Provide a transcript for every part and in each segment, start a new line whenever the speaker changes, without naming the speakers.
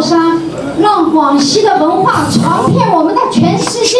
靠山，让广西的文化传遍我们的全世界。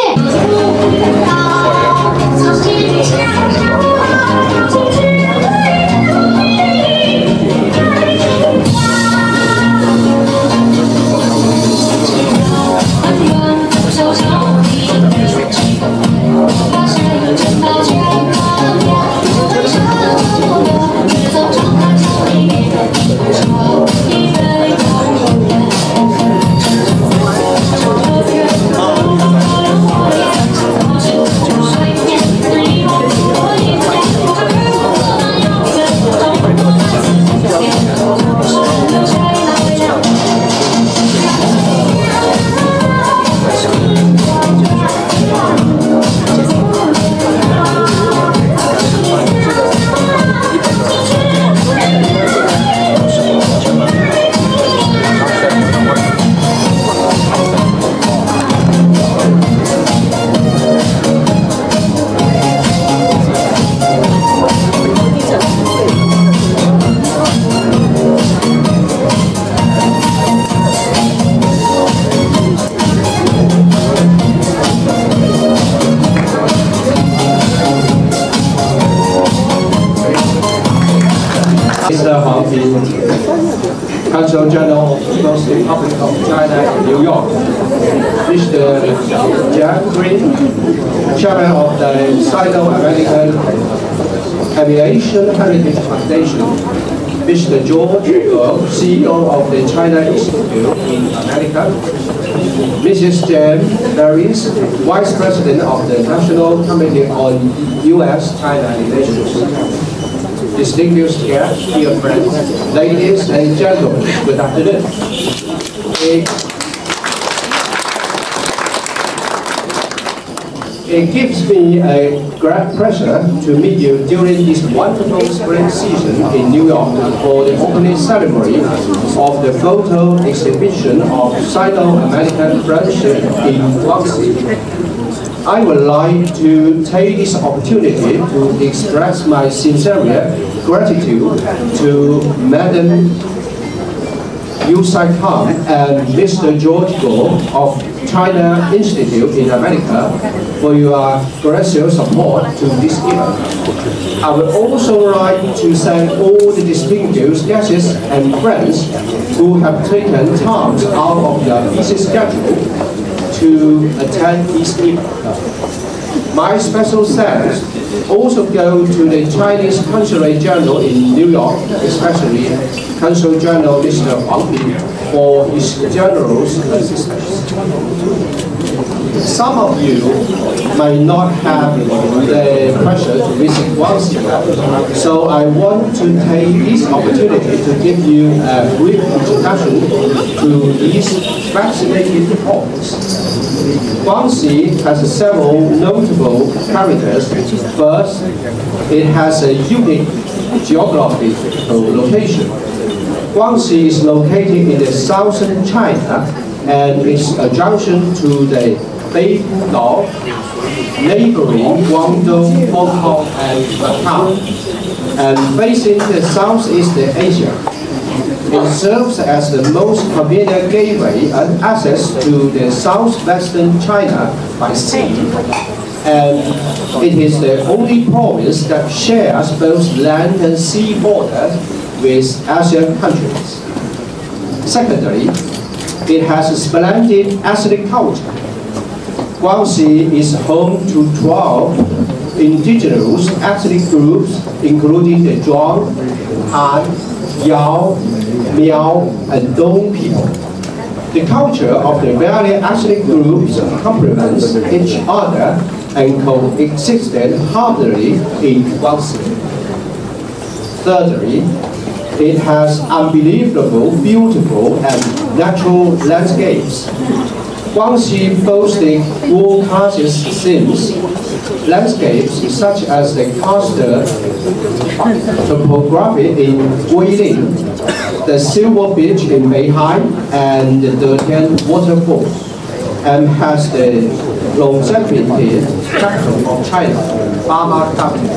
Mr. Huang Bin, Consul General of the People's Republic of China in New York. Mr. Jack Green, Chairman of the Sino-American Aviation Heritage Foundation. Mr. George Go, CEO of the China Institute in America. Mrs. Jen Barris, Vice President of the National Committee on U.S.-China Relations. Distinguished guests, dear friends, ladies and gentlemen, good afternoon. It gives me a great pleasure to meet you during this wonderful spring season in New York for the opening ceremony of the photo exhibition of Sino-American Friendship in Guangxi. I would like to take this opportunity to express my sincere gratitude to Madam Yu Sai-Kang and Mr. George Go of China Institute in America for your gracious support to this event. I would also like to thank all the distinguished guests and friends who have taken time out of their busy schedule to attend this event. My special thanks also go to the Chinese Consulate General in New York, especially Consul General Mr. Huang Bin, for his generous assistance. Some of you may not have the pleasure to visit Guangxi, so I want to take this opportunity to give you a brief introduction to these fascinating points. Guangxi has several notable characters. First, it has a unique geographical location. Guangxi is located in the southern China and is a junction to the Beidao, neighboring Guangdong, Hong Kong, and Macau, and facing the Southeast Asia. It serves as the most convenient gateway and access to the southwestern China by sea, and it is the only province that shares both land and sea borders with Asian countries. Secondly, it has a splendid ethnic culture. Guangxi is home to 12 indigenous ethnic groups, including the Zhuang, Han, Yao, Miao, and Dong people. The culture of the various ethnic groups complements each other and coexisted happily in Guangxi. Thirdly, it has unbelievable, beautiful, and natural landscapes. Guangxi boasts world-class scenes, landscapes such as the karst topography in Guilin, the Silver Beach in Beihai, and the Tian Waterfall, and has the longevity capital of China, Bama capital.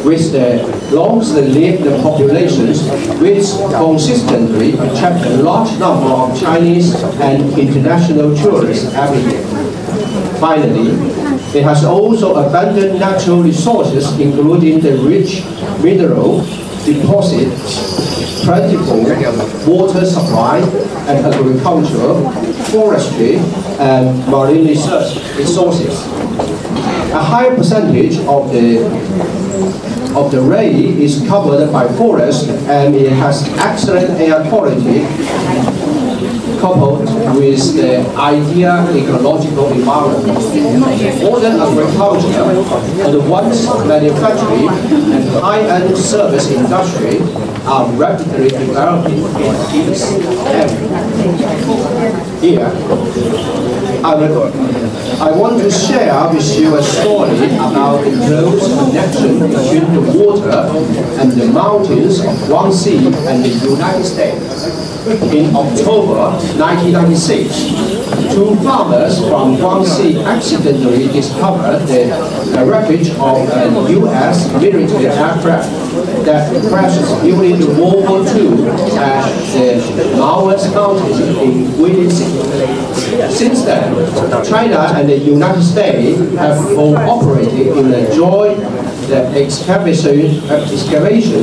with the long-lived populations which consistently attract a large number of Chinese and international tourists every year. Finally, it has also abundant natural resources, including the rich mineral deposits, plentiful water supply and agriculture, forestry, and marine resources. A high percentage of the area is covered by forest, and it has excellent air quality, coupled with the ideal ecological environment. Modern agriculture, advanced manufacturing, and high-end service industry are rapidly developing in this area. Here, I want to share with you a story about the close connection between the water and the mountains of Guangxi and the United States. In October 1996, two farmers from Guangxi accidentally discovered the wreckage of a U.S. military aircraft that crashed during World War II at the Maoist Mountain in Guilin City. Since then, China and the United States have cooperated in the joint excavation,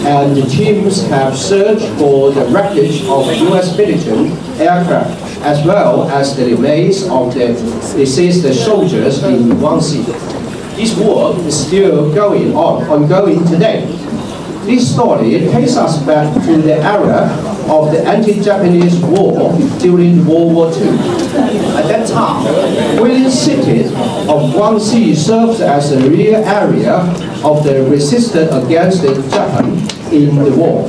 and the teams have searched for the wreckage of U.S. military aircraft, as well as the remains of the deceased soldiers in Guangxi. This work is still ongoing today. This story takes us back to the era of the anti-Japanese war during World War II. At that time, Guilin City of Guangxi served as a real area of the resistance against Japan in the war.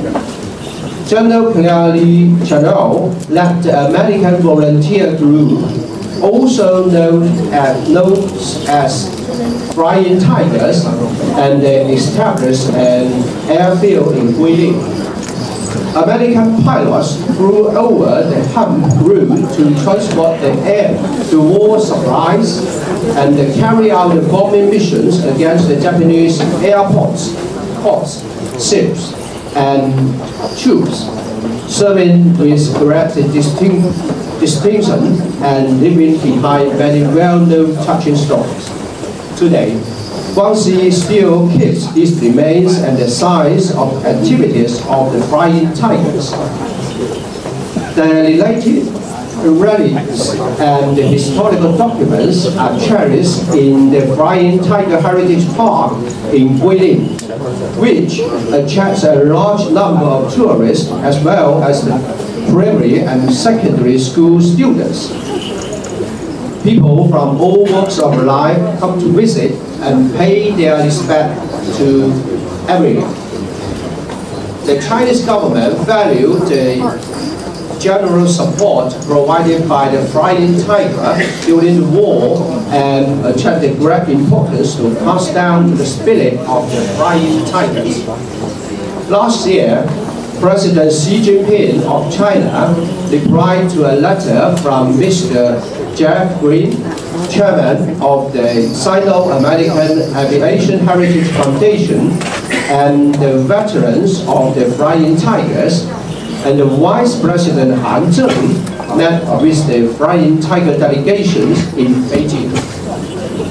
General Chanel led the American volunteer group, also known as Flying Tigers, and they established an airfield in Guilin. American pilots flew over the hump route to transport the war supplies and carry out the bombing missions against the Japanese airports, ports, ships, and troops, serving with great distinction and leaving behind many well-known touching stories. Today, Guangxi still keeps its remains and the signs of activities of the Flying Tigers. The related relics and the historical documents are cherished in the Flying Tiger Heritage Park in Guilin, which attracts a large number of tourists as well as the primary and secondary school students. People from all walks of life come to visit and pay their respect to everyone. The Chinese government valued the general support provided by the Flying Tiger during the war and attracted great importance to pass down the spirit of the Flying Tigers. Last year, President Xi Jinping of China replied to a letter from Mr. Jeff Green, chairman of the Sino-American Aviation Heritage Foundation, and the veterans of the Flying Tigers, and the Vice President Han Zheng met with the Flying Tiger delegations in Beijing.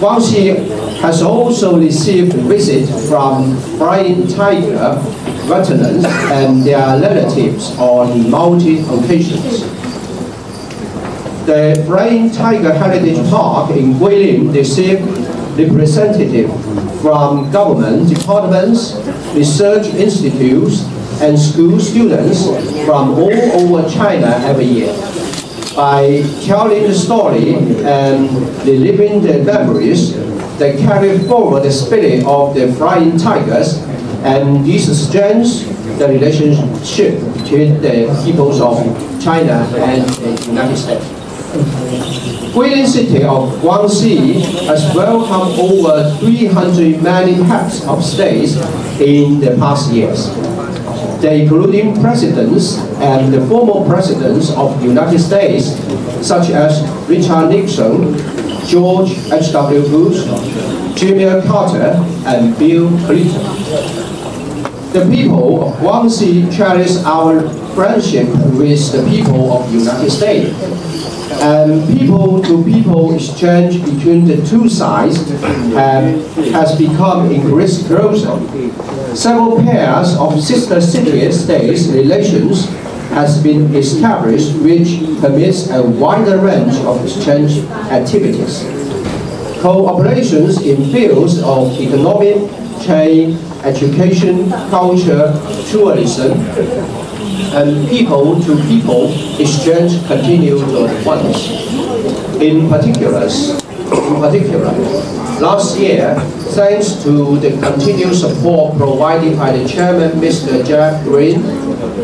Guangxi has also received visits from Flying Tiger veterans and their relatives on multiple occasions. The Flying Tiger Heritage Park in Guilin received representatives from government departments, research institutes, and school students from all over China every year. By telling the story and reliving the memories, they carry forward the spirit of the Flying Tigers, and this strengthens the relationship between the peoples of China and the United States. Guilin City of Guangxi has welcomed over 300 many heads of states in the past years. including presidents and the former presidents of the United States, such as Richard Nixon, George H.W. Bush, Jimmy Carter, and Bill Clinton. The people of Guangxi cherish our friendship with the people of the United States, and people-to-people exchange between the two sides has become increasingly closer. Several pairs of sister states relations has been established, which permits a wider range of exchange activities. Cooperations in fields of economic, trade, education, culture, tourism, and people-to-people exchange continue to advance. In particular, last year, thanks to the continued support provided by the chairman, Mr. Jack Green,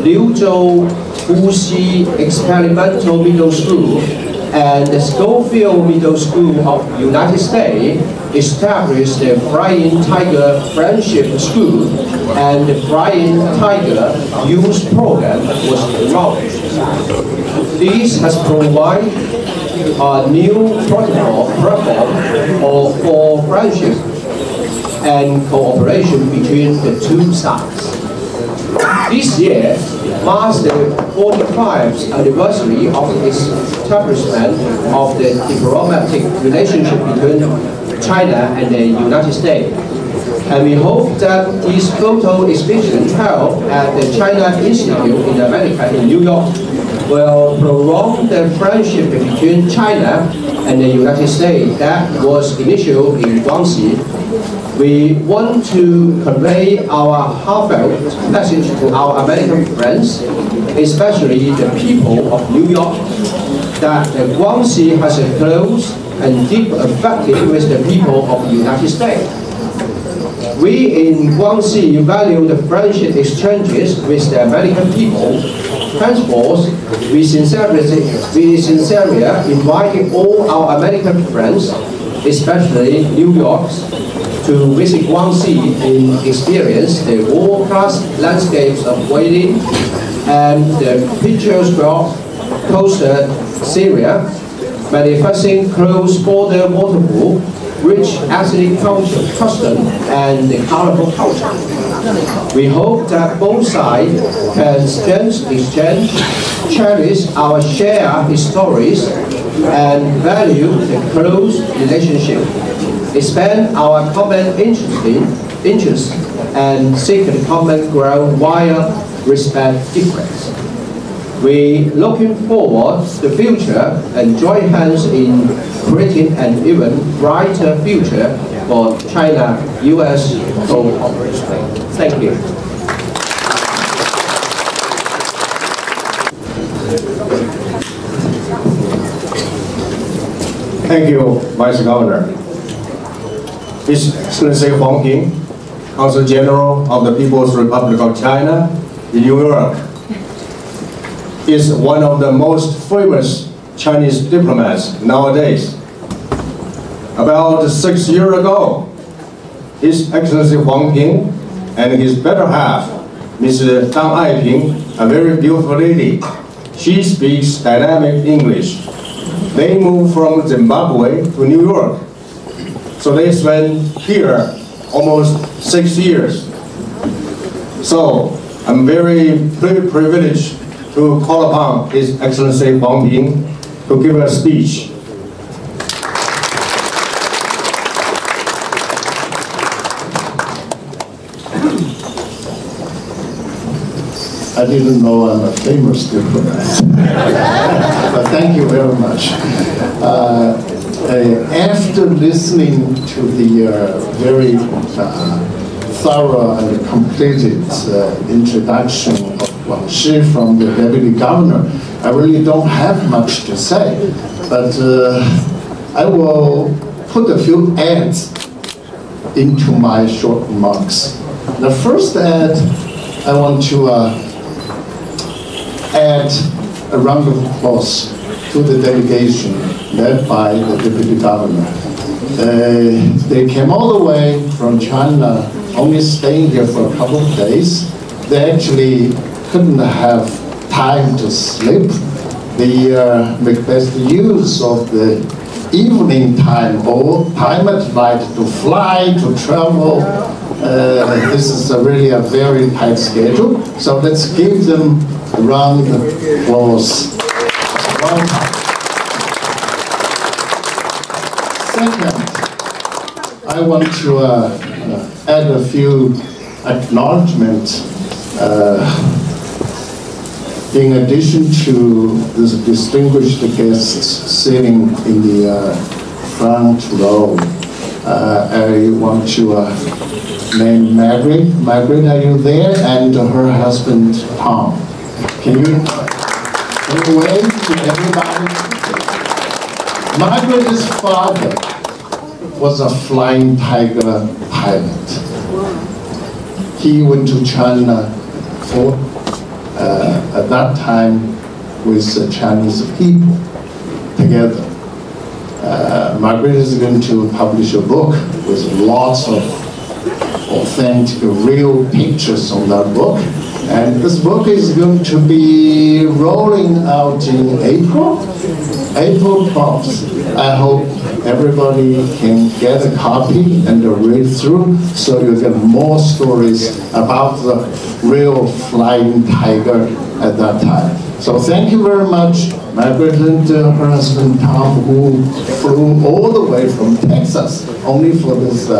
Liuzhou Wuxi Experimental Middle School and the Schofield Middle School of the United States established the Flying Tiger Friendship School, and the Flying Tiger Youth Program was launched. This has provided a new platform for friendship and cooperation between the two sides. This year marks the 45th anniversary of the establishment of the diplomatic relationship between China and the United States. And we hope that this photo exhibition held at the China Institute in America in New York will prolong the friendship between China and the United States that was initiated in Guangxi. We want to convey our heartfelt message to our American friends, especially the people of New York, that Guangxi has a close and deep affection with the people of the United States. We in Guangxi value the friendship exchanges with the American people. Henceforth, we sincerely invite all our American friends, especially New Yorkers, to visit Guangxi and experience the world-class landscapes of Guilin and the picturesque coastal Syria, manifesting close border waterfall, rich ethnic custom, and the colorful culture. We hope that both sides can exchange, cherish our shared stories, and value the close relationship, expand our common interests, and seek the common ground while respect difference. We looking forward to the future and join hands in creating an even brighter future for China-US cooperation. Thank you.
Thank you, Vice Governor. His Excellency Huang Ping, Consul General of the People's Republic of China in New York, is one of the most famous Chinese diplomats nowadays. About 6 years ago, His Excellency Huang Ping and his better half, Ms. Dang Aiping, a very beautiful lady. She speaks dynamic English. They moved from Zimbabwe to New York. So they spent here almost 6 years. So I'm very privileged to call upon His Excellency Huang Ping to give a speech.
I didn't know I'm a famous diplomat, but thank you very much. After listening to the very thorough and completed introduction of Guangxi from the Deputy Governor, I really don't have much to say, but I will put a few ads into my short remarks. The first ad, I want to add a round of applause to the delegation led by the Deputy Governor. They came all the way from China, only staying here for a couple of days, they actually couldn't have time to sleep. They make best use of the evening time or time at night to fly, to travel. This is really a very tight schedule. So let's give them a round of applause. Second, I want to add a few acknowledgements. In addition to the distinguished guests sitting in the front row, I want to name Margaret. Margaret, are you there? And her husband, Tom. Can you wave to everybody? Margaret's father was a Flying Tiger pilot. He went to China for, at that time, with the Chinese people together. Margaret is going to publish a book with lots of authentic, real pictures on that book. And this book is going to be rolling out in April 12th. I hope everybody can get a copy and read through so you get more stories about the real Flying Tiger at that time. So thank you very much, Margaret and her husband Tom, who flew all the way from Texas only for this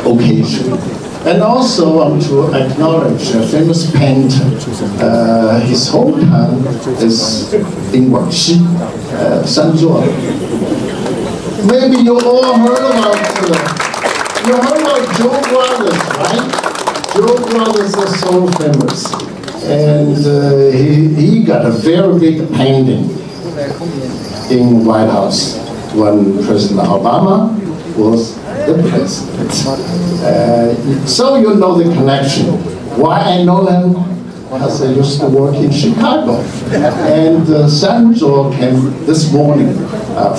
occasion. And also want to acknowledge a famous painter. His hometown is in Guangxi, Shanzhuo. Maybe you all heard about Joe Brothers, right? Joe Brothers are so famous. And he got a very big painting in White House when President Obama was the president. So you know the connection. Why I know them? Because I used to work in Chicago. And Sandro came this morning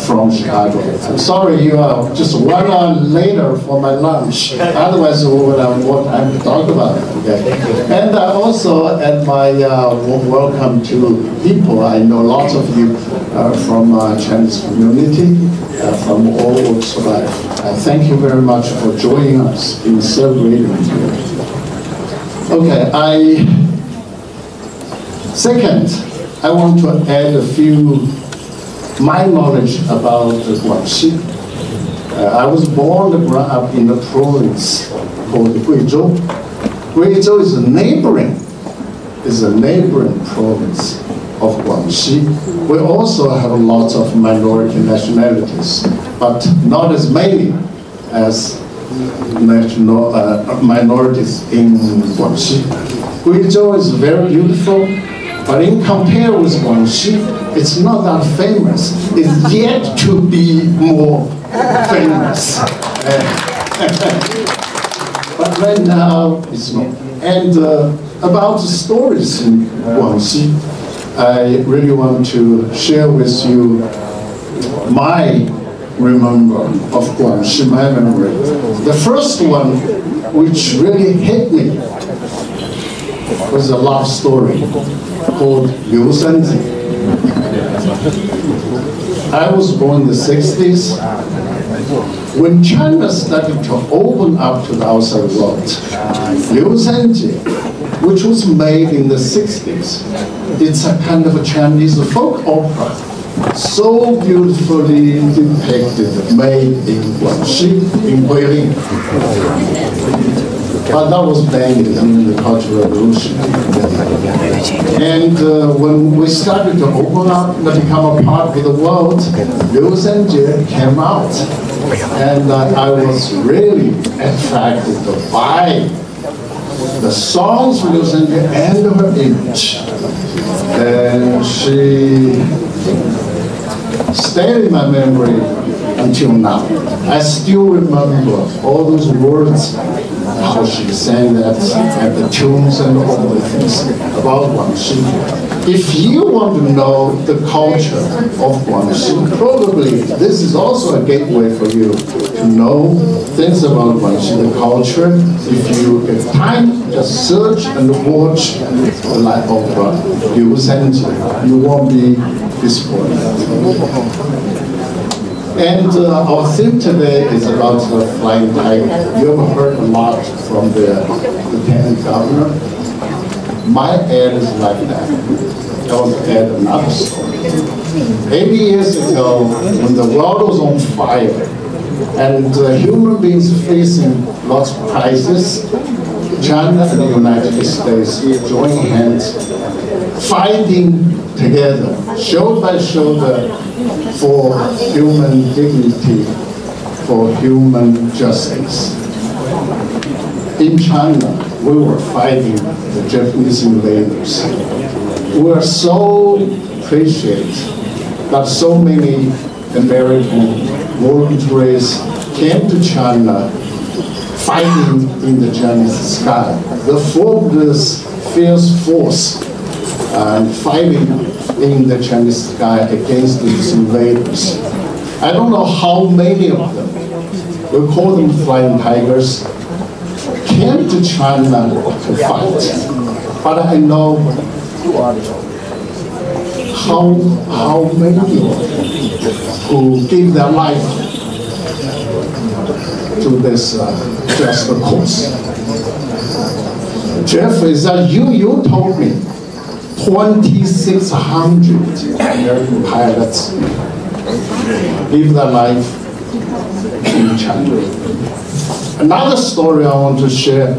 from Chicago. I'm sorry you are just 1 hour later for my lunch. Otherwise we would have more time to talk about it. Okay? And I also at my welcome to people. I know lots of you from Chinese community, from all walks of life. Thank you very much for joining us in celebrating today. Okay, Second, I want to add a few, my knowledge about Guangxi. I was born and brought up in a province called Guizhou. Guizhou is a neighboring province of Guangxi. We also have lots of minority nationalities, but not as many as minorities in Guangxi. Guizhou is very beautiful, but in compare with Guangxi, it's not that famous. It's yet to be more famous. But right now, it's not. And about the stories in Guangxi, I really want to share with you my remember of Guangxi, my memory. The first one, which really hit me, was a love story called Liu Sanzi. I was born in the 60s. When China started to open up to the outside world, Liu Sanzi, which was made in the 60s, it's a kind of a Chinese folk opera, so beautifully depicted, made in Guangxi, in Guilin. But that was banned in the Cultural Revolution. And when we started to open up and become a part of the world, Liu Sanji came out. And I was really attracted by the songs of Liu Sanji and her image. And she stayed in my memory until now. I still remember all those words how she sang that, and the tunes and all the things about Guangxi. If you want to know the culture of Guangxi, probably this is also a gateway for you to know things about Guangxi, the culture. If you get time, just search and watch the life of Liu Sanji. You won't be disappointed. And our theme today is about the flying tiger. You have heard a lot from the Lieutenant Governor. My ad is like that. I will add another story. 80 years ago, when the world was on fire, and human beings facing lots of crises, China and the United States joined hands, fighting together, shoulder by shoulder, for human dignity, for human justice. In China, we were fighting the Japanese invaders. We were so appreciated that so many American volunteers came to China fighting in the Chinese sky. They formed this fierce force and fighting in the Chinese sky against these invaders. I don't know how many of them, we call them flying tigers, came to China to fight. But I know how many who gave their life to this just cause. Jeff, is that you told me 2,600 American pilots gave their life in China. Another story I want to share.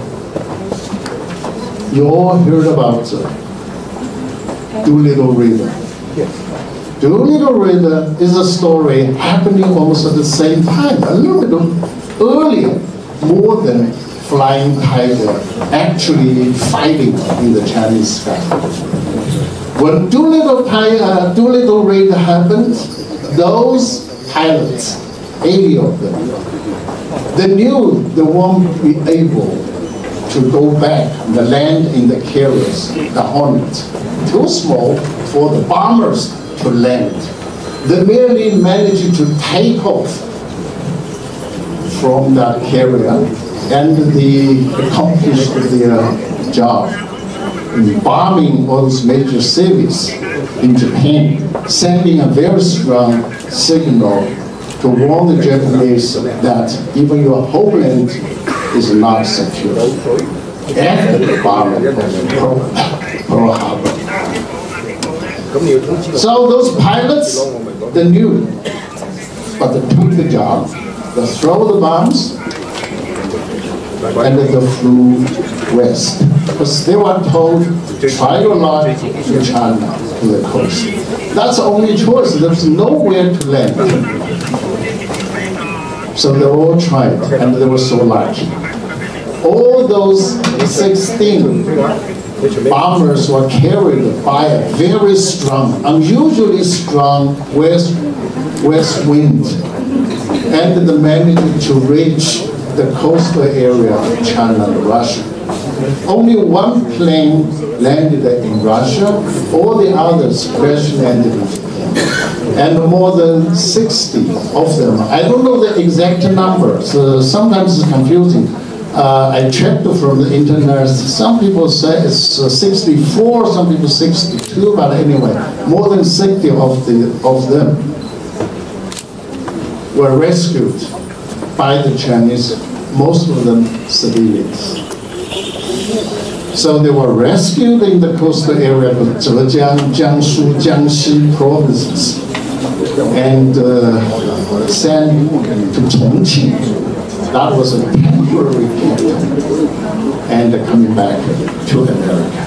You all heard about Doolittle River. Doolittle River is a story happening almost at the same time, a little bit earlier, more than Flying Tiger actually fighting in the Chinese sky. When Doolittle River happened, those pilots, 80 of them, they knew they won't be able to go back and land in the carriers, the Hornet. Too small for the bombers to land. They merely managed to take off from that carrier, and they accomplished their job in bombing all those major cities in Japan, sending a very strong signal to warn the Japanese that even your homeland is not secure. After the bombing of Pearl Harbor. So those pilots, they knew, but they took the job, they throw the bombs, and they flew west. Because they were told, try to land to China, to the coast. That's the only choice, there's nowhere to land. So they all tried, and they were so lucky. All those 16 bombers were carried by a very strong, unusually strong west wind, and they managed to reach the coastal area of China and Russia. Only one plane landed in Russia, all the others crash landed in Japan. And more than 60 of them, I don't know the exact numbers, sometimes it's confusing. I checked from the internet, some people say it's 64, some people 62, but anyway, more than 60 of them were rescued by the Chinese, most of them civilians. So they were rescued in the coastal area of Zhejiang, Jiangsu, Jiangxi provinces and sent to Chongqing. That was a temporary camp, and coming back to America.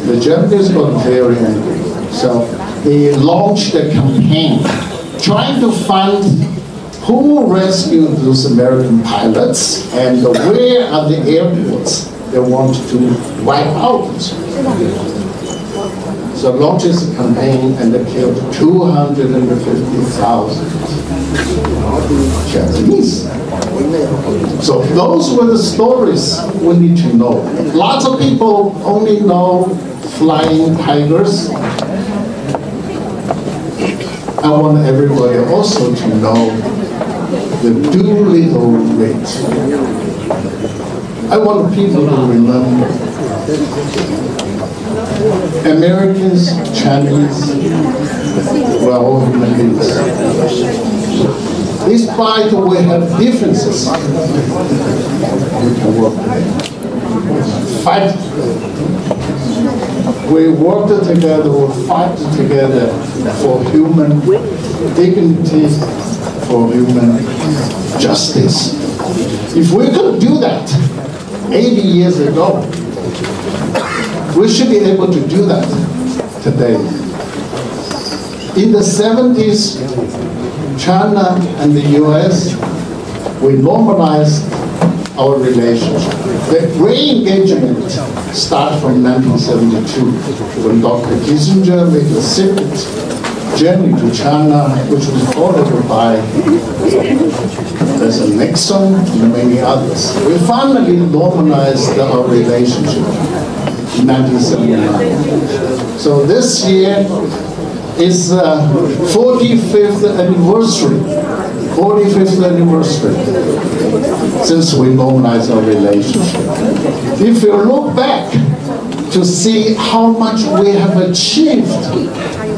The Japanese got very angry, so they launched a campaign trying to find who rescued those American pilots and where are the airports they want to wipe out. So launches a campaign and they killed 250,000 Japanese. So those were the stories we need to know. Lots of people only know flying tigers. I want everybody also to know the Doolittle rate. I want people to remember Americans, Chinese, we're all human beings. Despite we have differences, we can work. Fight. We work together, we fight together for human dignity, for human justice. If we could do that 80 years ago, we should be able to do that today. In the 70s, China and the US, we normalized our relationship. The re-engagement started from 1972, when Dr. Kissinger made a secret journey to China, which was followed by President Nixon and many others. We finally normalized our relationship in 1979. So this year is 45th anniversary. 45th anniversary since we normalized our relationship. If you look back to see how much we have achieved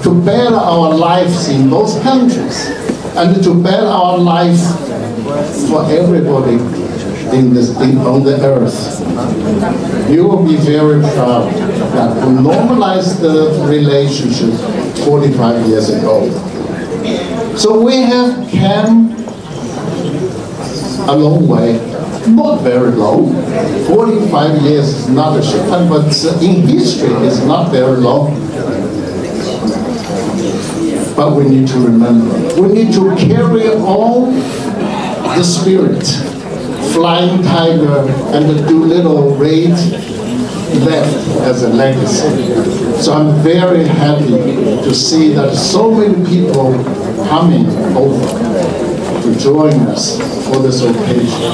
to better our lives in both countries and to better our life for everybody on the earth, you will be very proud that we normalized the relationship 45 years ago. So we have come a long way, not very long. 45 years is not a short time, but in history it's not very long. But we need to remember, we need to carry on the spirit. Flying Tiger and the Doolittle raid left as a legacy. So I'm very happy to see that so many people coming over to join us for this occasion.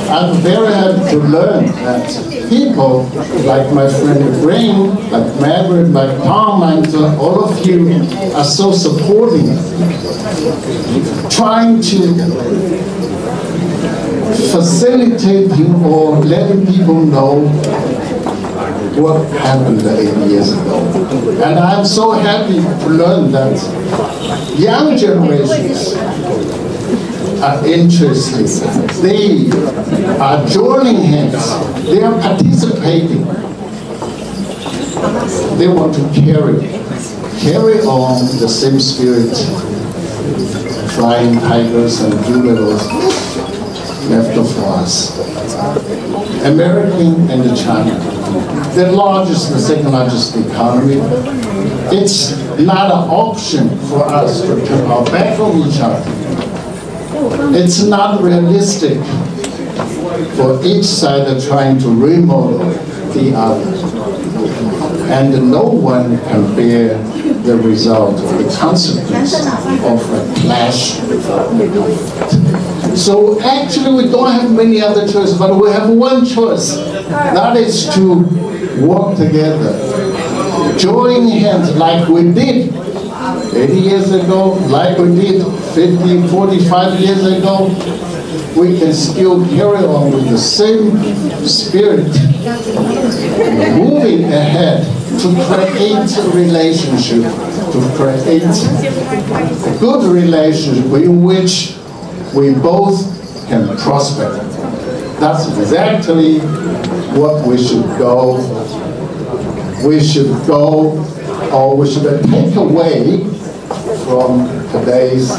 I'm very happy to learn that people like my friend Green, like Margaret, like Tom, and all of you are so supporting, trying to facilitating or letting people know what happened 8 years ago. And I'm so happy to learn that young generations are interested. They are joining hands. They are participating. They want to carry on the same spirit. Flying tigers and doolittles left for us. American and China, the largest, the second largest economy. It's not an option for us to turn our back on each other. It's not realistic for each side trying to remodel the other. And no one can bear the result or the consequence of a clash. So actually we don't have many other choices, but we have one choice. That is to work together, join hands like we did 80 years ago, like we did 50, 45 years ago. We can still carry on with the same spirit, moving ahead to create a relationship, to create a good relationship in which we both can prosper. That's exactly what we should go. We should go, or we should take away from today's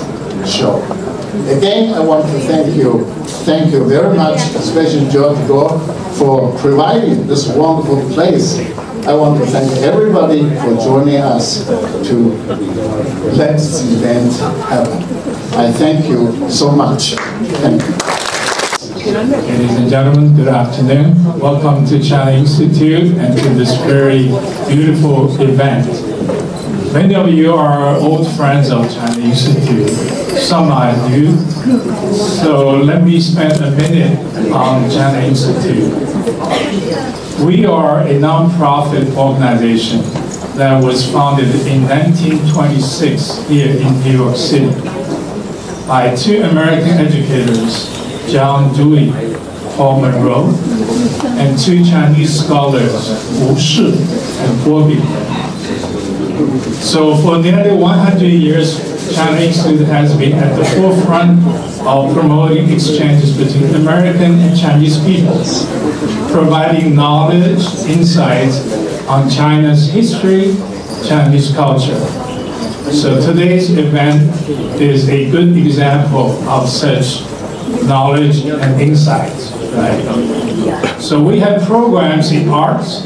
show. Again, I want to thank you very much, especially George Gore, for providing this wonderful place. I want to thank everybody for joining us to let this event happen. I thank you so much. Thank you.
Ladies and gentlemen, good afternoon. Welcome to China Institute and to this very beautiful event. Many of you are old friends of China Institute. Some are new. So let me spend a minute on China Institute. We are a non-profit organization that was founded in 1926 here in New York City by two American educators, John Dewey, Paul Monroe, and two Chinese scholars, Wu Shi and Guo Bing. So for nearly 100 years, China Institute has been at the forefront of promoting exchanges between American and Chinese peoples, providing knowledge, insights on China's history, Chinese culture. So today's event is a good example of such knowledge and insights. Right? So we have programs in arts,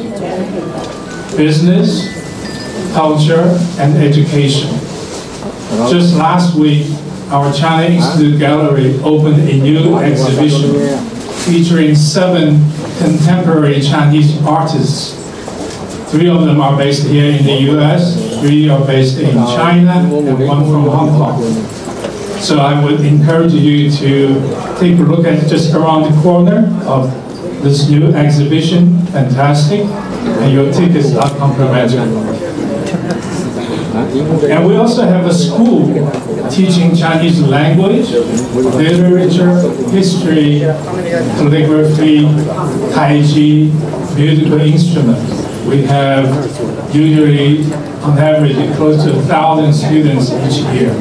business, culture, and education. Just last week, our China Institute Gallery opened a new exhibition featuring 7 contemporary Chinese artists. 3 of them are based here in the US, 3 are based in China, and 1 from Hong Kong. So I would encourage you to take a look at just around the corner of this new exhibition. Fantastic. And your tickets are complimentary. And we also have a school teaching Chinese language, literature, history, calligraphy, tai chi, musical instruments. We have usually, on average, close to 1,000 students each year.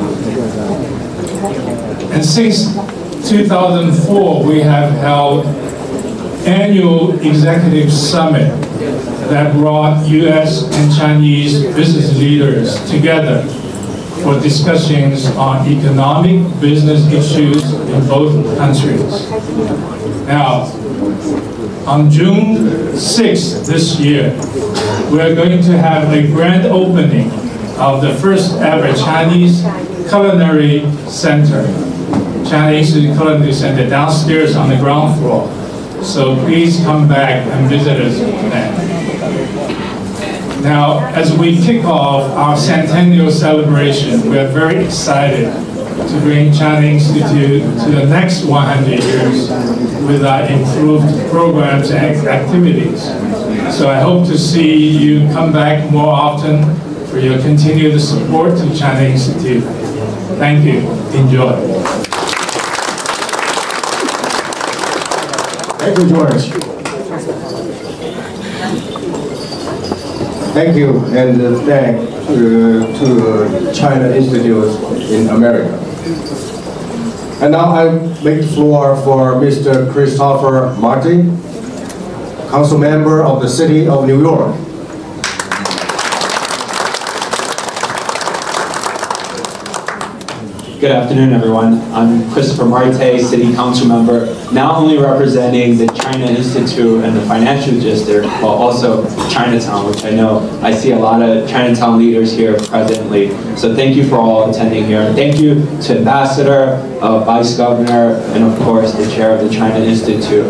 And since 2004, we have held annual executive summit that brought US and Chinese business leaders together for discussions on economic business issues in both countries. Now, on June 6th this year, we are going to have a grand opening of the first ever Chinese Culinary Center, China Institute Culinary Center, downstairs on the ground floor. So please come back and visit us then. Now, as we kick off our centennial celebration, we are very excited to bring China Institute to the next 100 years with our improved programs and activities. So I hope to see you come back more often for your continued support to China Institute. Thank you. Enjoy.
Thank you, George. Thank you, and thank to China Institute in America. And now I make the floor for Mr. Christopher Martin, Council Member of the City of New York.
Good afternoon, everyone. I'm Christopher Marte, City Council Member, not only representing the China Institute and the Financial District, but also Chinatown, which I know I see a lot of Chinatown leaders here presently. So thank you for all attending here. Thank you to Ambassador, Vice Governor, and of course the Chair of the China Institute.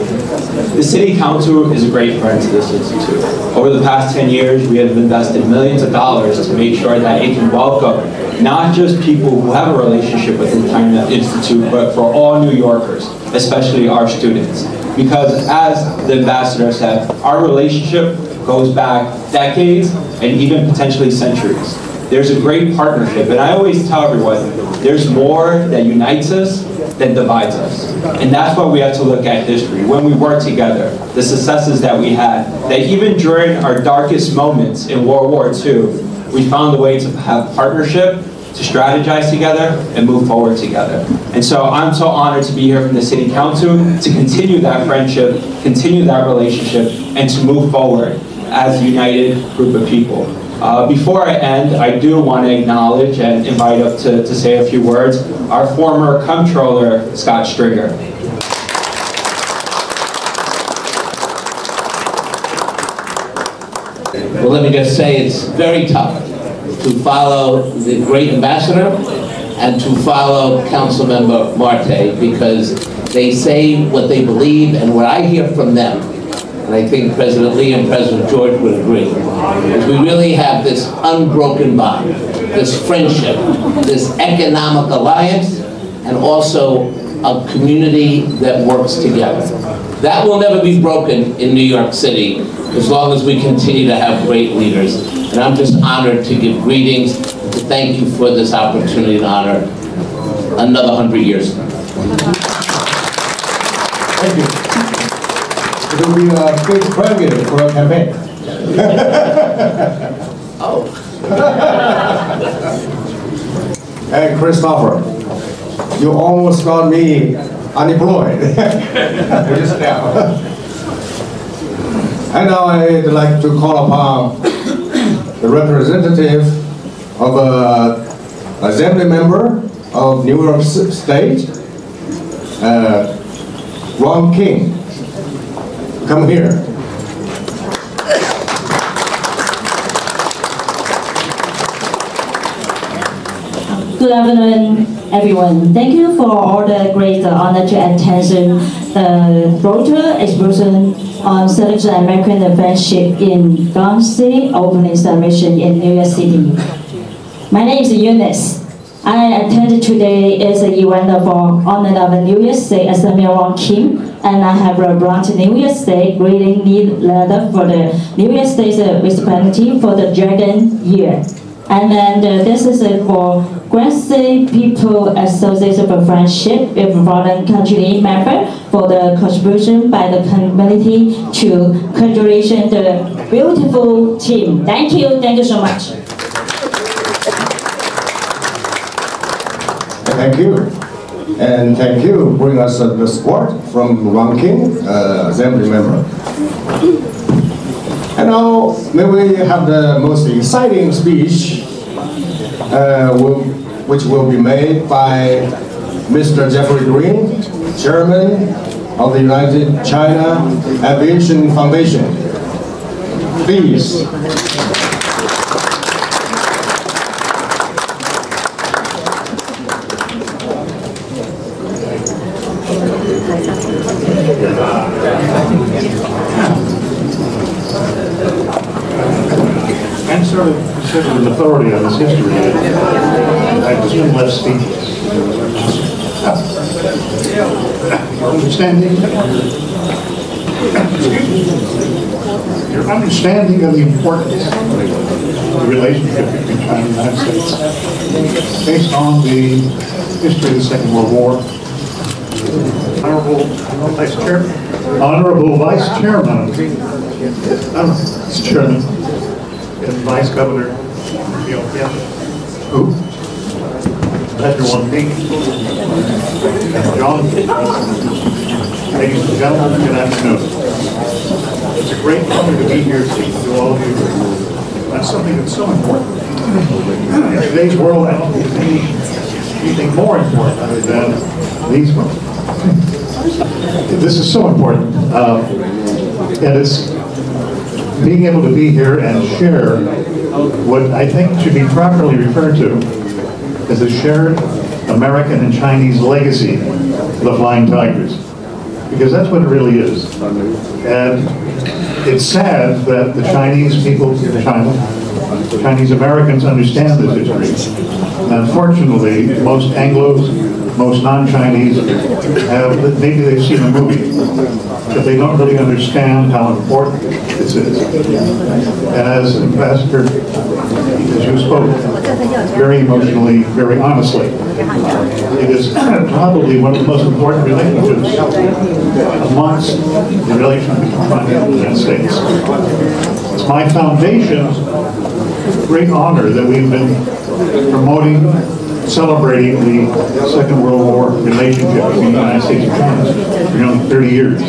The City Council is a great friend to this institute. Over the past 10 years, we have invested millions of dollars to make sure that it can welcome not just people who have a relationship with the China Institute, but for all New Yorkers, especially our students. Because as the ambassador said, our relationship goes back decades and even potentially centuries. There's a great partnership, and I always tell everyone, there's more that unites us than divides us. And that's why we have to look at history. When we work together, the successes that we had, that even during our darkest moments in World War II, we found a way to have partnership, to strategize together, and move forward together. And so I'm so honored to be here from the City Council to continue that friendship, continue that relationship, and to move forward as a united group of people. Before I end, I do want to acknowledge and invite up to say a few words our former Comptroller, Scott Stringer.
Well, let me just say it's very tough to follow the great ambassador and to follow Councilmember Marte, because they say what they believe, and what I hear from them, and I think President Lee and President George would agree, is we really have this unbroken bond, this friendship, this economic alliance, and also a community that works together. That will never be broken in New York City as long as we continue to have great leaders. And I'm just honored to give greetings, to thank you for this opportunity to honor another 100 years.
Thank you. It will be a big premiere for a campaign.
Oh.
And Christopher, you almost got me unemployed. Just now. And now I'd like to call upon the representative of Assembly member of New York State, Ron King. Come here.
Good afternoon, everyone. Thank you for all the great honor to attention the photo exhibition on Celebration American Friendship in廣西opening celebration in New York City. My name is Eunice. I attended today as an event for honor of the New York State Assembly Ron King, and I have brought New York State greeting letter for the New York State representative for the Dragon Year. And then this is for廣西People Association for Friendship with foreign country member for the contribution by the community to congratulation the beautiful team. Thank you so much.
Thank you. And thank you for bringing us the support from Ron King, Assembly member. And now, may we have the most exciting speech, which will be made by Mr. Jeffrey Green, Chairman of the United China Aviation Foundation. Please.
I'm sort of considered an authority on this history. I've just been left speechless. Your understanding of the importance of the relationship between China and the United States, based on the history of the Second World War. Honorable Vice Chairman. Honorable Vice Chairman. Vice Chairman. And Vice Governor. Who? Everyone. John. Ladies and gentlemen, good afternoon. It's a great honor to be here speaking to all of you on something that's so important. In today's world, I don't think there's anything more important than these ones. This is so important, and it's being able to be here and share what I think should be properly referred to as a shared American and Chinese legacy of the Flying Tigers, because that's what it really is. And it's sad that the Chinese people in China, Chinese Americans understand this history. Unfortunately, most Anglos, most non-Chinese have, maybe they've seen a movie, but they don't really understand how important this is. And as Ambassador, as you spoke, very emotionally, very honestly, it is probably one of the most important relationships amongst the relations between China and the United States. It's my foundation's great honor that we've been promoting, celebrating the Second World War relationship between the United States and China for nearly 30 years.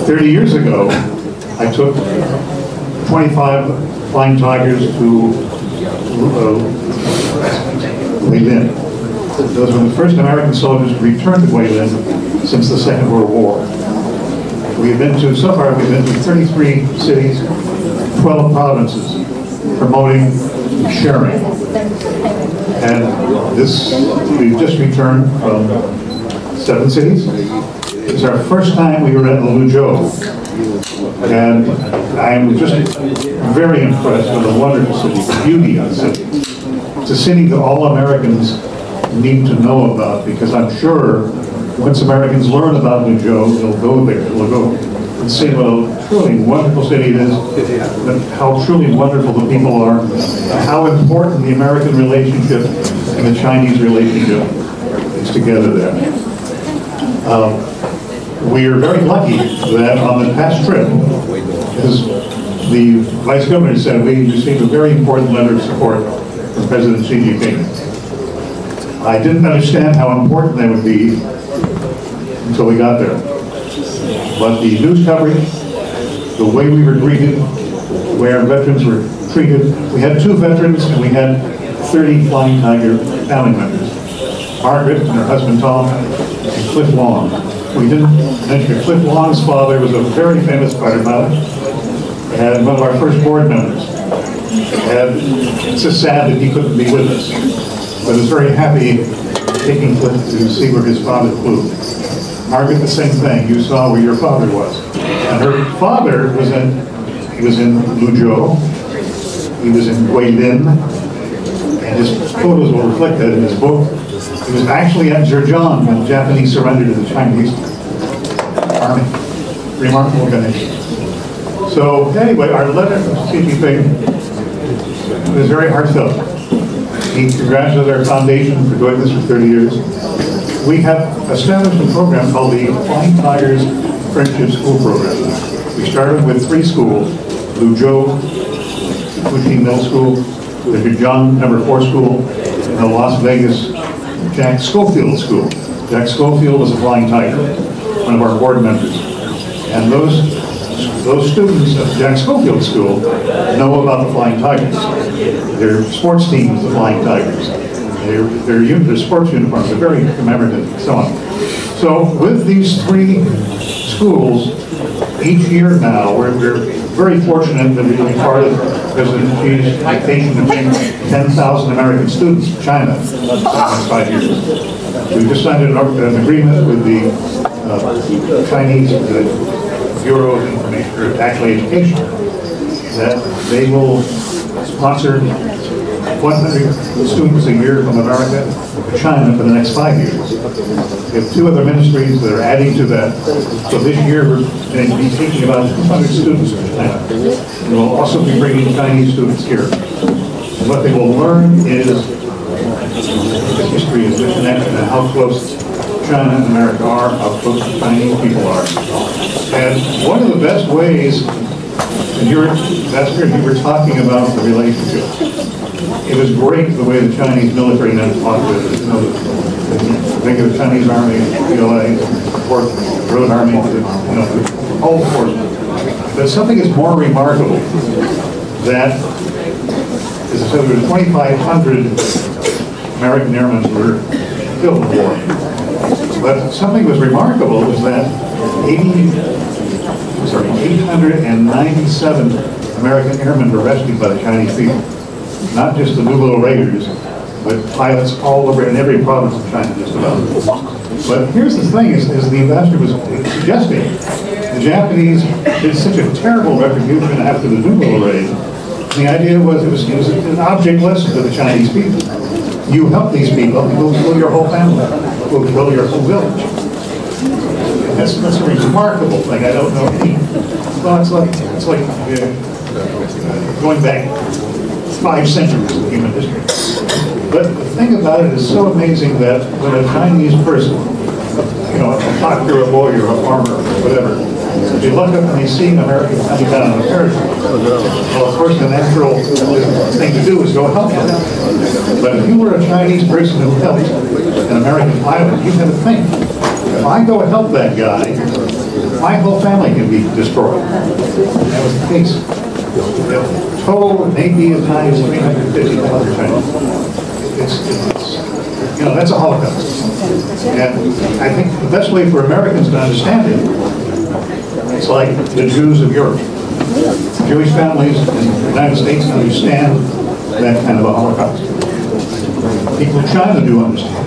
30 years ago, I took 25 Flying Tigers to Weilin. Those were the first American soldiers to return to Weilin since the Second World War. We've been to, so far, we've been to 33 cities, 12 provinces, promoting sharing. And this, we've just returned from 7 cities. It's our first time we were at Luzhou. And I am just very impressed with the wonderful city, the beauty of the city. It's a city that all Americans need to know about, because I'm sure once Americans learn about Luzhou, they'll go there. They'll go and see what a truly wonderful city it is, and how truly wonderful the people are, and how important the American relationship and the Chinese relationship is together there. We are very lucky that on the past trip, as the Vice Governor said, we received a very important letter of support from President Xi Jinping. I didn't understand how important that would be until we got there. But the news coverage, the way we were greeted, the way our veterans were treated, we had 2 veterans and we had 30 Flying Tiger family members. Margaret and her husband Tom and Cliff Long. We didn't mention Cliff Long's father was a very famous fighter pilot and one of our first board members. And it's just sad that he couldn't be with us, but I was very happy taking Cliff to see where his father flew. Margaret, the same thing. You saw where your father was. And her father was in Luzhou, he was in Guilin, and his photos will reflect that in his book. He was actually at Zhejiang when the Japanese surrendered to the Chinese army. Remarkable guy. So anyway, our letter to Xi Jinping was very heartfelt. He congratulated our foundation for doing this for 30 years. We have established a program called the Flying Tigers Friendship School Program. We started with 3 schools, Luzhou, Fuxing Middle School, the Zhejiang No. 4 School, and the Las Vegas Jack Schofield School. Jack Schofield was a Flying Tiger, one of our board members. And those students at Jack Schofield School know about the Flying Tigers. Their sports team is the Flying Tigers. Their sports uniforms are very commemorative and so on. So with these 3 schools, each year now, we're very fortunate that we can be part of President Xi's invitation to bring 10,000 American students to China in the next 5 years. We just signed an agreement with the Chinese Bureau of Information, or actually Education, that they will sponsor 100 students a year from America to China for the next 5 years. We have 2 other ministries that are adding to that. So this year we're going to be taking about 200 students to China. And we'll also be bringing Chinese students here. And what they will learn is the history of this connection and how close China and America are, how close the Chinese people are. And one of the best ways, and you were talking about the relationship. It was great the way the Chinese military men fought with it. You know, the regular Chinese army, PLA, 4th Road Army, you know, all the forces. But something is more remarkable that, as I said, there were 2,500 American airmen who were killed in the war. But something was remarkable was that 897 American airmen were rescued by the Chinese people. Not just the new little raiders, but pilots all over in every province of China, just about. But here's the thing, as the ambassador was suggesting, the Japanese did such a terrible retribution after the new little raid. The idea was it was an object lesson to the Chinese people. You help these people, and we'll kill your whole family. We'll kill your whole village. That's a remarkable thing. I don't know. Well, it's like going back 5 centuries of human history. But the thing about it is so amazing that when a Chinese person, you know, a doctor, a lawyer, a farmer, whatever, they look up and they see an American coming down on a parachute. Well, of course, the natural thing to do is go help him. But if you were a Chinese person who helped an American pilot, you'd have to think, if I go help that guy, my whole family can be destroyed. And that was the case. The total Navy of times 350,000 Chinese. It's, you know, that's a Holocaust. And I think the best way for Americans to understand it, it's like the Jews of Europe. Jewish families in the United States understand that kind of a Holocaust. People in China do understand.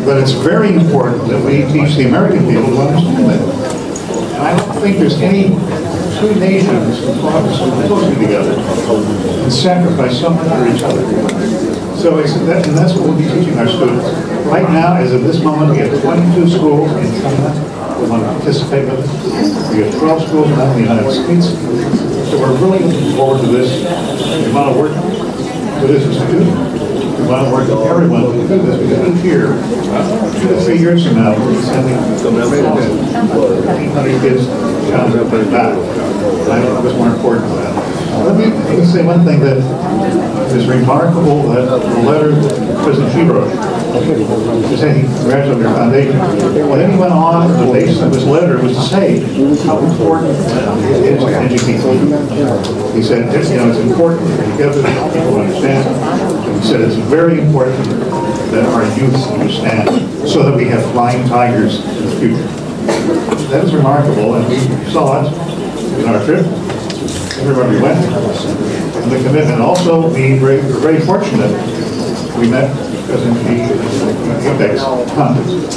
But it's very important that we teach the American people to understand that. And I don't think there's any two nations who fought so closely together and sacrificed something for each other. So and that's what we'll be teaching our students. Right now, as of this moment, we have 22 schools in China that want to participate with us. We have 12 schools now in the United States. So we're really looking forward to this. We want to work with this as a student. We want to work with everyone to do this. Because each year, 2 to 3 years from now, we'll be sending 1,800 kids to China back. I don't know what's more important than that. Let me say one thing that is remarkable, that the letter President Xi wrote, to say he congratulated our foundation. What he went on, the basis of his letter was to say how important it is to educate people. He said, you know, it's important together that people understand. He said it's very important that our youth understand so that we have flying tigers in the future. That is remarkable, and we saw it in our trip. Everywhere we went, and the commitment. Also, we were very fortunate. We met President Xi at the Apex conference,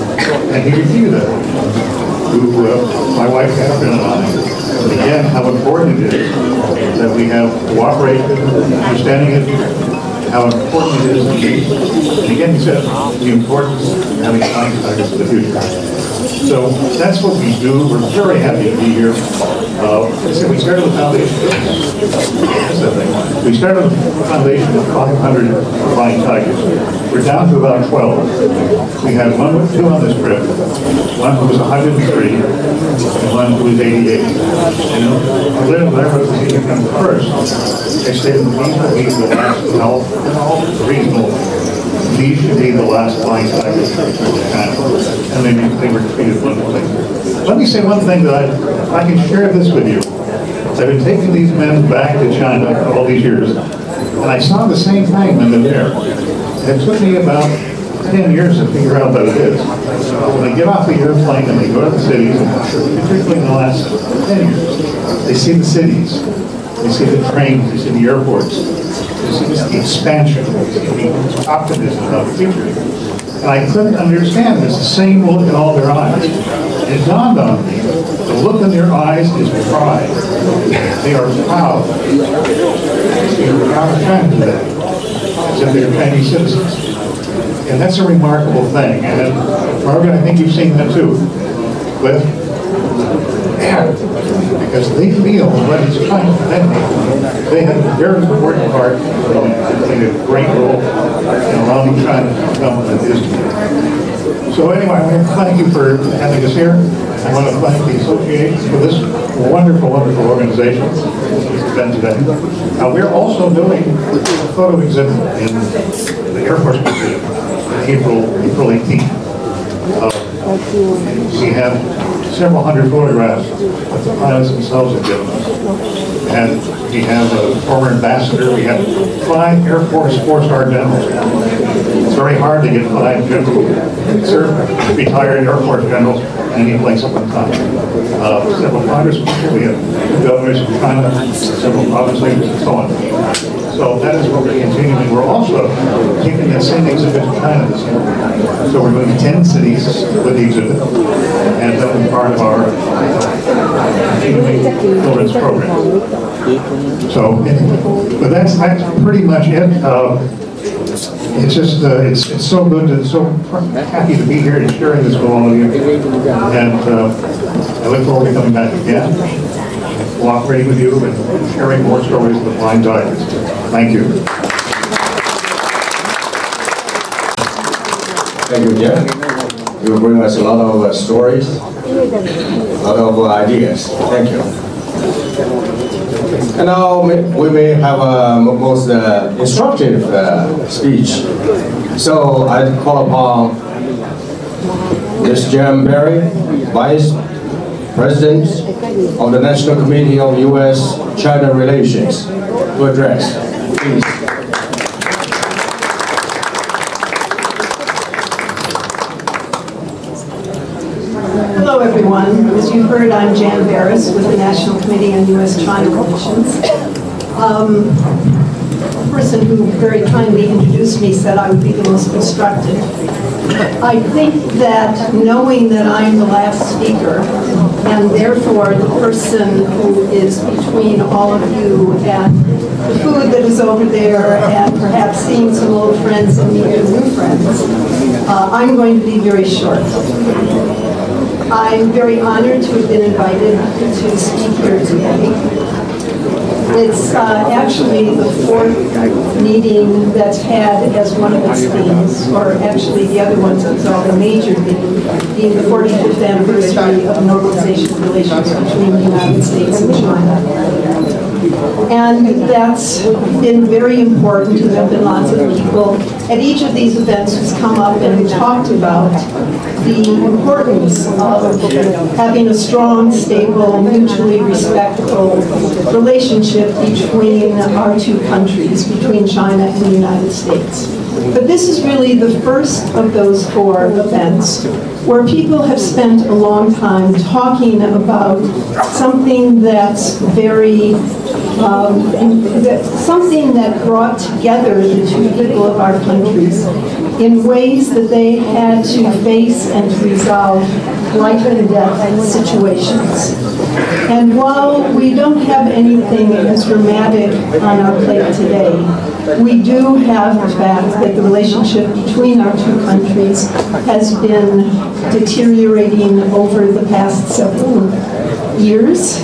and he repeated that to my wife Catherine and I. And again, how important it is that we have cooperation, understanding it, how important it is to be. And again, he said the importance of having flying tigers for the future. So that's what we do. We're very happy to be here. We started the foundation. We started the foundation with 500 flying tigers. We're down to about 12. We had 2 on this trip. One who was 103, and one who was 88. And the little letter was he come first. They stated these will be the last health, regional. These should be the last flying tigers in China. And they were treated wonderfully. Let me say one thing that I can share this with you. I've been taking these men back to China for all these years, and I saw the same thing when they're there. It took me about 10 years to figure out what it is. When they get off the airplane and they go to the cities, particularly in the last 10 years, they see the cities, they see the trains, they see the airports, they see the expansion, the optimism about the future. And I couldn't understand this. The same look in all their eyes. It dawned on me. The look in their eyes is pride. They are proud. They are proud of China today, as if they're Chinese citizens. And that's a remarkable thing. And Margaret, I think you've seen that too. But because they feel what it's China. They have a very important part and played a great role in allowing China to become what it is today. So anyway, I want to thank you for having us here. I want to thank the association for this wonderful, wonderful organization this event today. We're also doing a photo exhibit in the Air Force Museum April 18th. We have several hundred photographs that the pilots themselves have given us. And we have a former ambassador. We have 5 Air Force 4-star generals. It's very hard to get 5 retired Air Force generals in any place at one time. Several congressmen. We have governors from China, several province leaders, and so on. So that is what we're continuing. We're also taking that same exhibit to China this year. So we're moving 10 cities with the exhibit, and that will be part of our continuing children's program. So, but that's pretty much it. It's just, it's so good and so happy to be here and sharing this with all of you. And I look forward to coming back again, cooperating with you and sharing more stories of the flying tigers. Thank you.
Thank you, Jeff. You bring us a lot of stories, a lot of ideas. Thank you. And now we may have a most instructive speech. So I call upon Ms. Jan Berry, Vice President of the National Committee on U.S.-China Relations, to address. Please.
Hello, everyone. As you've heard, I'm Jan Barris with the National Committee on U.S.-China Relations. The person who very kindly introduced me said I would be the most instructive. I think that knowing that I'm the last speaker and therefore the person who is between all of you and the food that is over there and perhaps seeing some old friends and meeting new friends, I'm going to be very short. I'm very honored to have been invited to speak here today. It's actually the fourth meeting that's had as one of its themes, or actually the other ones it's all a major theme, being the 45th anniversary of normalization of relations between the United States and China. And that's been very important. There have been lots of people at each of these events who's come up and talked about the importance of having a strong, stable, mutually respectful relationship between our two countries, between China and the United States. But this is really the first of those four events where people have spent a long time talking about something that's very, something that brought together the two people of our countries in ways that they had to face and to resolve life and death situations. And while we don't have anything as dramatic on our plate today, we do have the fact that the relationship between our two countries has been deteriorating over the past several years.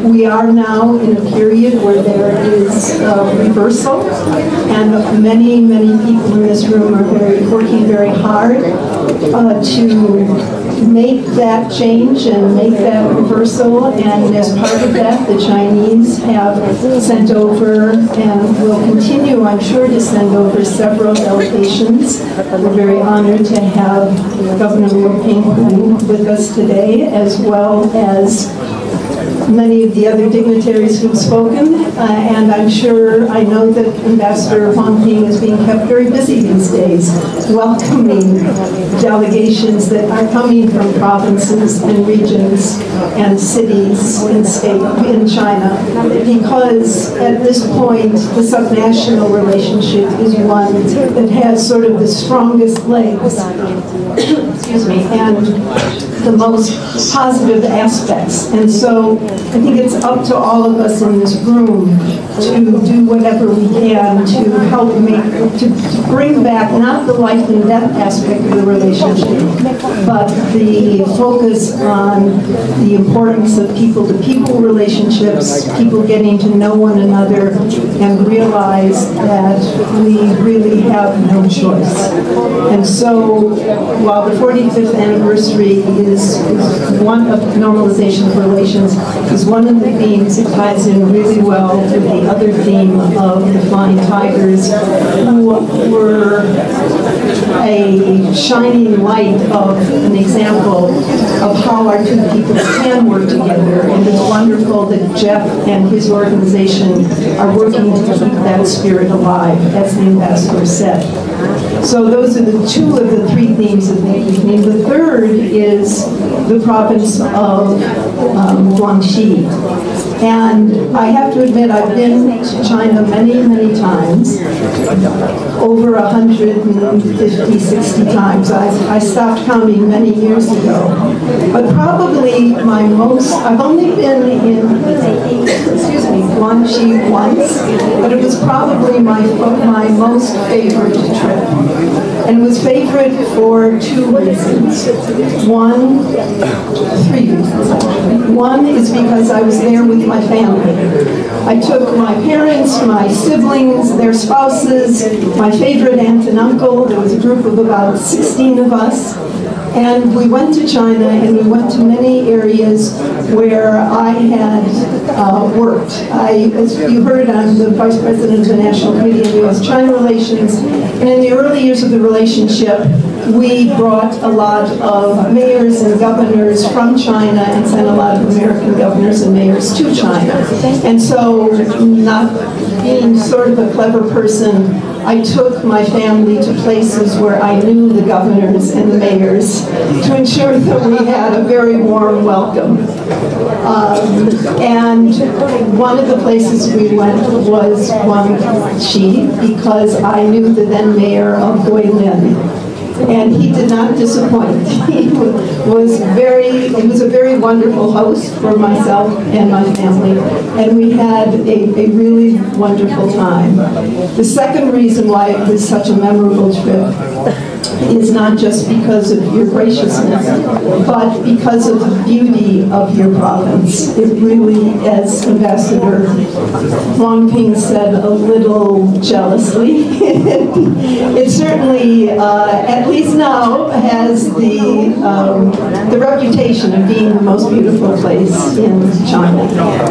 We are now in a period where there is a reversal, and many, many people in this room are working very hard to make that change and make that reversal, and as part of that, the Chinese have sent over and will continue, I'm sure, to send over several delegations. We're very honored to have Governor Liu Ping with us today, as well as many of the other dignitaries who've spoken, and I'm sure, I know that Ambassador Huang Ping is being kept very busy these days, welcoming delegations that are coming from provinces and regions and cities and states in China, because at this point, the subnational relationship is one that has sort of the strongest legs, excuse me, and the most positive aspects. And so I think it's up to all of us in this room to do whatever we can to help to bring back not the life and death aspect of the relationship, but the focus on the importance of people-to-people relationships, people getting to know one another and realize that we really have no choice. And so while the 45th anniversary is one of normalization of relations, is one of the themes that ties in really well with the other theme of the Flying Tigers, who were a shining light of an example of how our two peoples can work together. And it's wonderful that Jeff and his organization are working to keep that spirit alive, as the ambassador said. So those are the two of the three themes of the evening. The third is the province of Guangxi. And I have to admit, I've been to China many, many times, over 150, 60 times. I stopped counting many years ago. But probably my most, I've only been in, Guangxi once, but it was probably my most favorite trip. And it was favorite for two reasons. Three reasons. One is because I was there with my family. I took my parents, my siblings, their spouses, my favorite aunt and uncle. There was a group of about 16 of us. And we went to China, and we went to many areas where I had worked. As you heard, I'm the Vice President of the National Committee on U.S.-China Relations, and in the early years of the relationship, we brought a lot of mayors and governors from China and sent a lot of American governors and mayors to China. And so, not being sort of a clever person, I took my family to places where I knew the governors and the mayors to ensure that we had a very warm welcome. And one of the places we went was Guangxi, because I knew the then mayor of Guilin. And he did not disappoint. He was a very wonderful host for myself and my family, and we had a really wonderful time. The second reason why it was such a memorable trip is not just because of your graciousness, but because of the beauty of your province. It really, as Ambassador Wang Ping said a little jealously, it certainly, at least now, has the reputation of being the most beautiful place in China.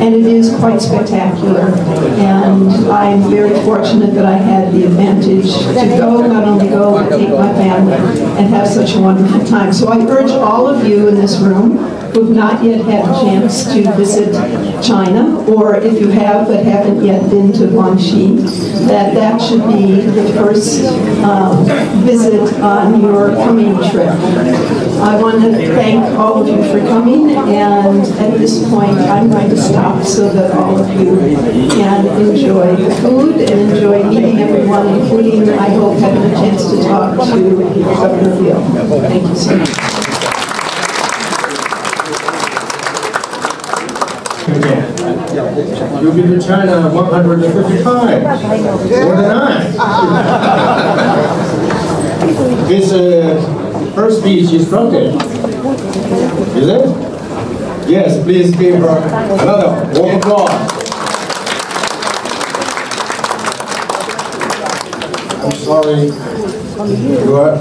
And it is quite spectacular. And I'm very fortunate that I had the advantage to go, not only go, but take my family and have such a wonderful time. So I urge all of you in this room who have not yet had a chance to visit China, or if you have but haven't yet been to Guangxi, that should be the first visit on your coming trip. I want to thank all of you for coming, and at this point I'm going to stop so that all of you can enjoy the food and enjoy meeting everyone, including, I hope, having a chance to talk to Governor Liu. Thank you so much.
You've been to China 150 times, more than I. His first speech is from it. Is it? Yes, please give her another warm applause. I'm sorry, you are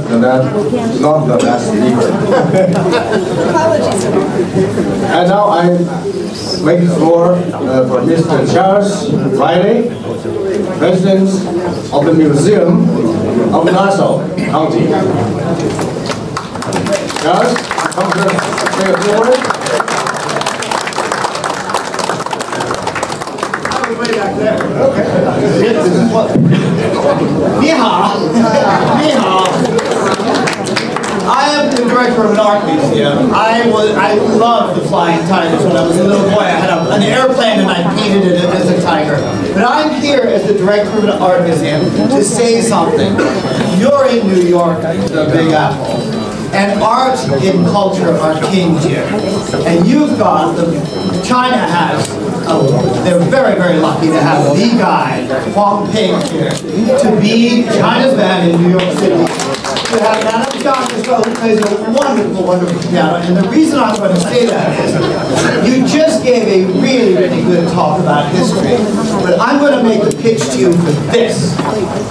not the best speaker. And now I make the floor for Mr. Charles Riley, President of the Museum of Nassau County. Charles, come to say a few words.
I am the director of an art museum. I loved the flying tigers when I was a little boy. I had an airplane and I painted it as a tiger. But I'm here as the director of an art museum to say something. You're in New York, the Big Apple. And art and culture are king here. And you've got, China has, they're very, very lucky to have the guy, Wang Ping, here, to be China's man in New York City. To have Madame Zhang as well, who plays a wonderful, wonderful piano. And the reason I'm going to say that is, you just gave a really, really good talk about history. But I'm going to make a pitch to you for this.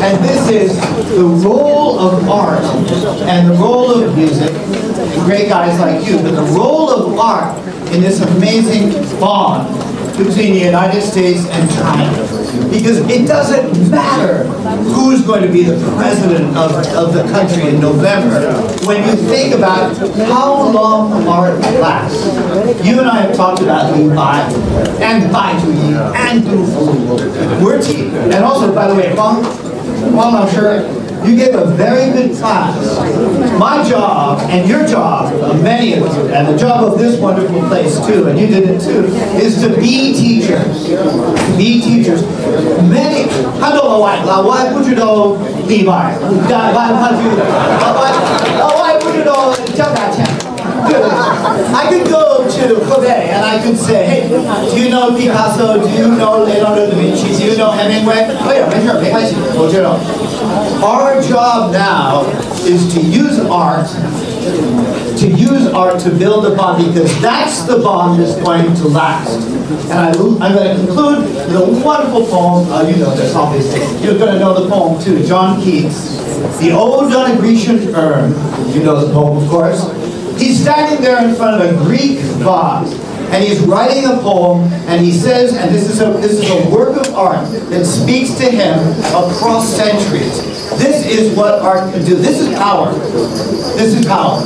And this is the role of art and the role of music, great guys like you, but the role of art in this amazing bond between the United States and China. Because it doesn't matter who's going to be the president of the country in November when you think about how long art lasts. You and I have talked about Li Bai and Bai Zhuyi and Du Fu. We're team. And also, by the way, Wang, I'm sure you gave a very good class. My job, and your job, many of you, and the job of this wonderful place too, and you did it too, is to be teachers. Be teachers. Many, 看到了我还不知道李白，我还不知道张大千。I could go to Hebei and I could say, hey, do you know Picasso? Do you know Leonardo da Vinci? Do you know Hemingway? Oh yeah, 没事，没关系，我知道。Our job now is to use art to build a bond, because that's the bond that's going to last. And I'm going to conclude with a wonderful poem. You know this, obviously. You're going to know the poem too. John Keats, The Ode on a Grecian Urn. You know the poem, of course. He's standing there in front of a Greek vase, and he's writing a poem, and he says, and this is a work of art that speaks to him across centuries. This is what art can do. This is power. This is power.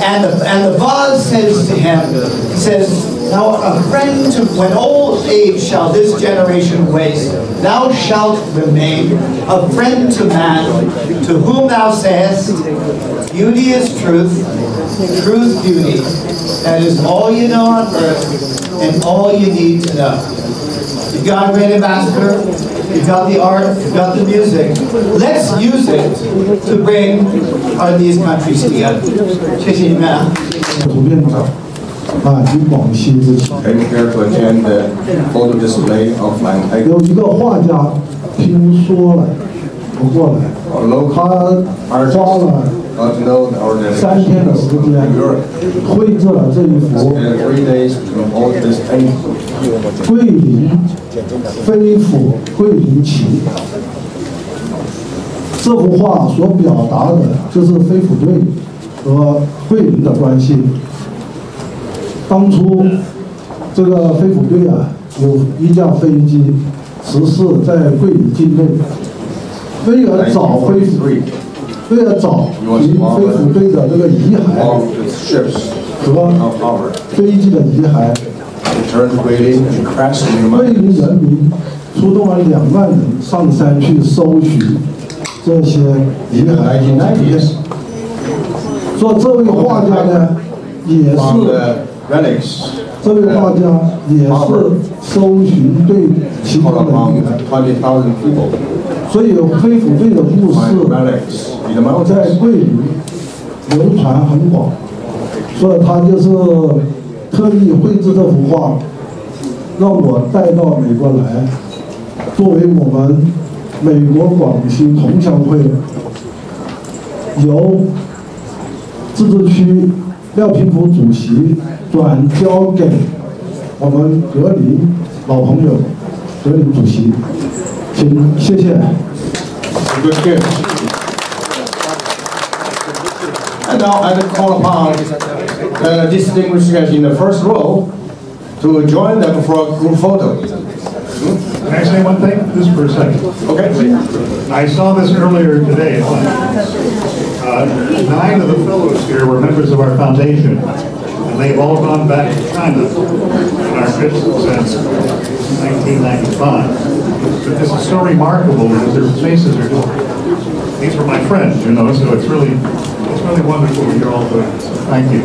And the vase says to him, he says, now a friend to when old age shall this generation waste, thou shalt remain a friend to man, to whom thou sayest, beauty is truth, truth beauty. That is all you know on earth and all you need to know. You've got a great ambassador. we've got the art, we've got the music. Let's use it to bring these countries together. 谢谢你们啊。
图片展及广西之行。
Take care to attend the photo display of Flying Tiger.
有一个画家听说了不过来，他花了3天的时间绘制了这一幅桂林飞虎桂林旗。这幅画所表达的就是飞虎队和桂林的关系。当初这个飞虎队啊，有一架飞机失事在桂林境内，为了找飞虎队的这个遗骸和飞机的遗骸，桂林人民出动了2万人上山去搜寻这些遗骸。说这位画家呢，也是。 这位画家也是搜寻队其中的一员，所以飞虎队的故事在桂林流传很广，所以他就是特意绘制这幅画，让我带到美国来，作为我们美国广西同乡会由自治区廖平福主席 转交给我们格林老朋友，格林主席，请谢谢。
And now I will call upon the distinguished guests in the first row to join them for a group photo.
Can I say one thing? Just for a second.
Okay.
I saw this earlier today. 9 of the fellows here were members of our foundation. And they've all gone back to China in our trips since 1995. But this is so remarkable because their faces are just, these were my friends, you know, so it's really wonderful when you're all doing this. So thank you.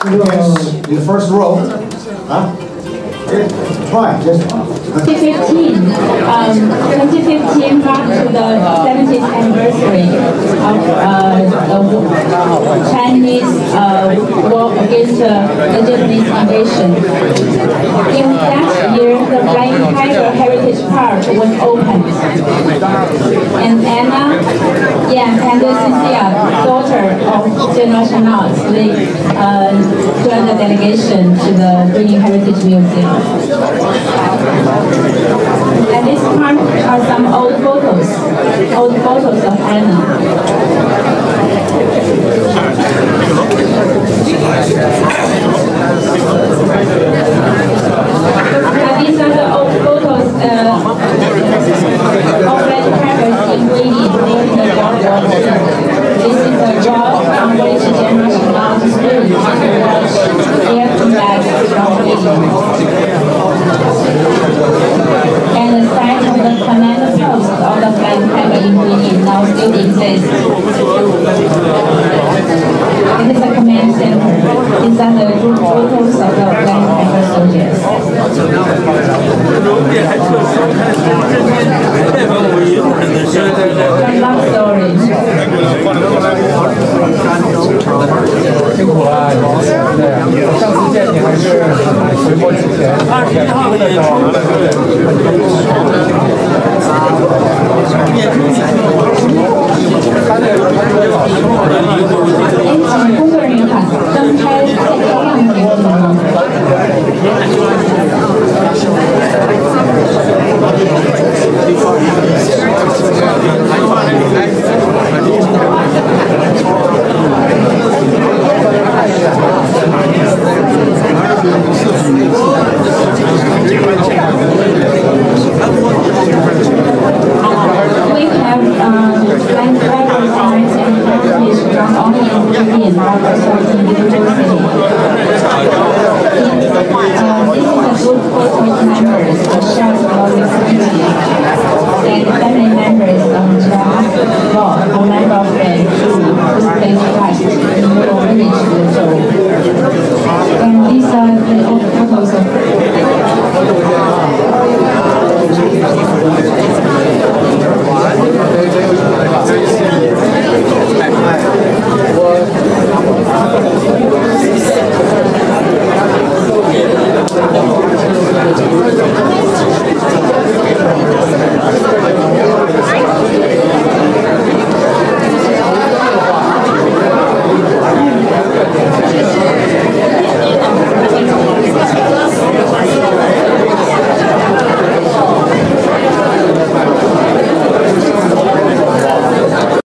Yes, in the first row. Huh? Try, just
2015 marked the 70th anniversary of the Chinese war against the Japanese invasion. In that year, the Flying Tiger Heritage Park was opened. And Anna, and Cynthia, daughter of General Chanel, joined the delegation to the Bringing Heritage Museum. At this part are some old photos of Anna. These are the old photos of red peppers in Guilin during the World War II. This is a rock on which General Chanel stood to watch air combat from Guilin. And the site of the command post of the Flying Tiger in Guilin now still exists. It is a command center. These are the group photos of the Flying Tiger soldiers. Love story.
辛苦了，对，上次见你还是回国之前21号的时候。
请工作人员看，灯开最亮的地方。
Thank you.